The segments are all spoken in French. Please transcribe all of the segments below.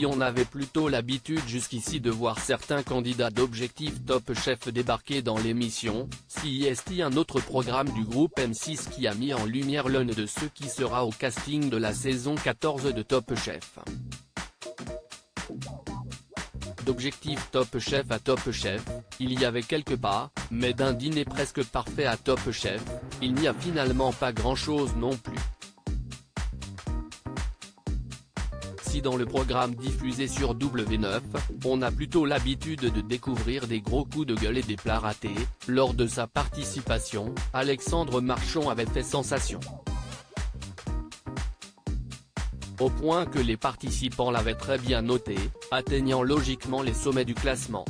Si on avait plutôt l'habitude jusqu'ici de voir certains candidats d'Objectif Top Chef débarquer dans l'émission, si est un autre programme du groupe M6 qui a mis en lumière l'un de ceux qui sera au casting de la saison 14 de Top Chef. D'Objectif Top Chef à Top Chef, il y avait quelques pas, mais d'un dîner presque parfait à Top Chef, il n'y a finalement pas grand-chose non plus. Si dans le programme diffusé sur W9, on a plutôt l'habitude de découvrir des gros coups de gueule et des plats ratés, lors de sa participation, Alexandre Marchand avait fait sensation. Au point que les participants l'avaient très bien noté, atteignant logiquement les sommets du classement.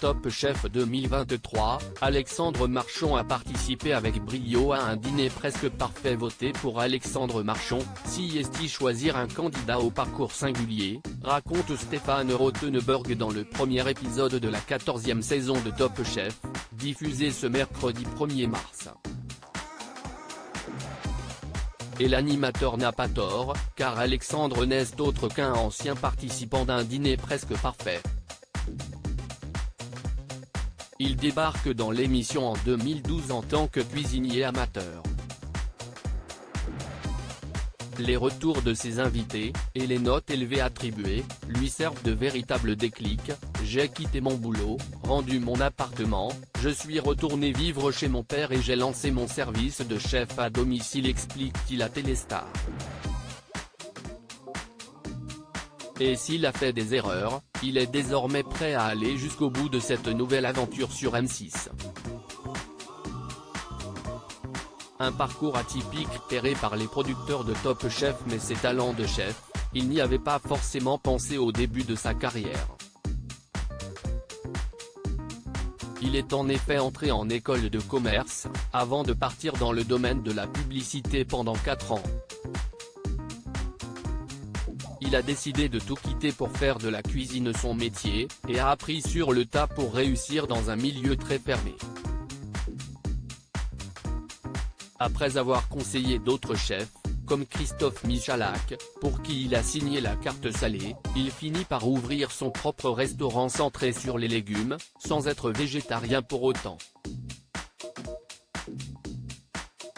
Top Chef 2023, Alexandre Marchand a participé avec brio à un dîner presque parfait voté pour Alexandre Marchand, si est-il choisir un candidat au parcours singulier, raconte Stéphane Rothenberg dans le premier épisode de la 14e saison de Top Chef, diffusé ce mercredi 1er mars. Et l'animateur n'a pas tort, car Alexandre n'est autre qu'un ancien participant d'un dîner presque parfait. Il débarque dans l'émission en 2012 en tant que cuisinier amateur. Les retours de ses invités, et les notes élevées attribuées, lui servent de véritable déclic. J'ai quitté mon boulot, rendu mon appartement, je suis retourné vivre chez mon père et j'ai lancé mon service de chef à domicile, explique-t-il à Téléstar. Et s'il a fait des erreurs, il est désormais prêt à aller jusqu'au bout de cette nouvelle aventure sur M6. Un parcours atypique repéré par les producteurs de Top Chef, mais ses talents de chef, il n'y avait pas forcément pensé au début de sa carrière. Il est en effet entré en école de commerce, avant de partir dans le domaine de la publicité pendant 4 ans. Il a décidé de tout quitter pour faire de la cuisine son métier, et a appris sur le tas pour réussir dans un milieu très fermé. Après avoir conseillé d'autres chefs, comme Christophe Michalak, pour qui il a signé la carte salée, il finit par ouvrir son propre restaurant centré sur les légumes, sans être végétarien pour autant.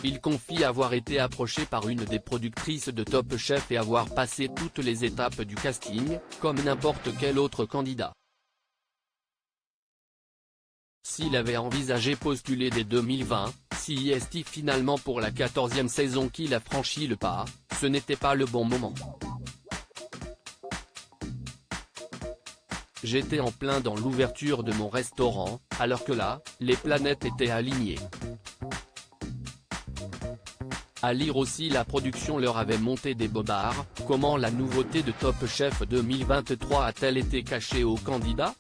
Il confie avoir été approché par une des productrices de Top Chef et avoir passé toutes les étapes du casting, comme n'importe quel autre candidat. S'il avait envisagé postuler dès 2020, si est finalement pour la 14e saison qu'il a franchi le pas, ce n'était pas le bon moment. J'étais en plein dans l'ouverture de mon restaurant, alors que là, les planètes étaient alignées. À lire aussi, la production leur avait monté des bobards. Comment la nouveauté de Top Chef 2023 a-t-elle été cachée aux candidats?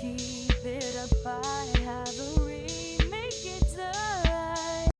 Keep it up, I have a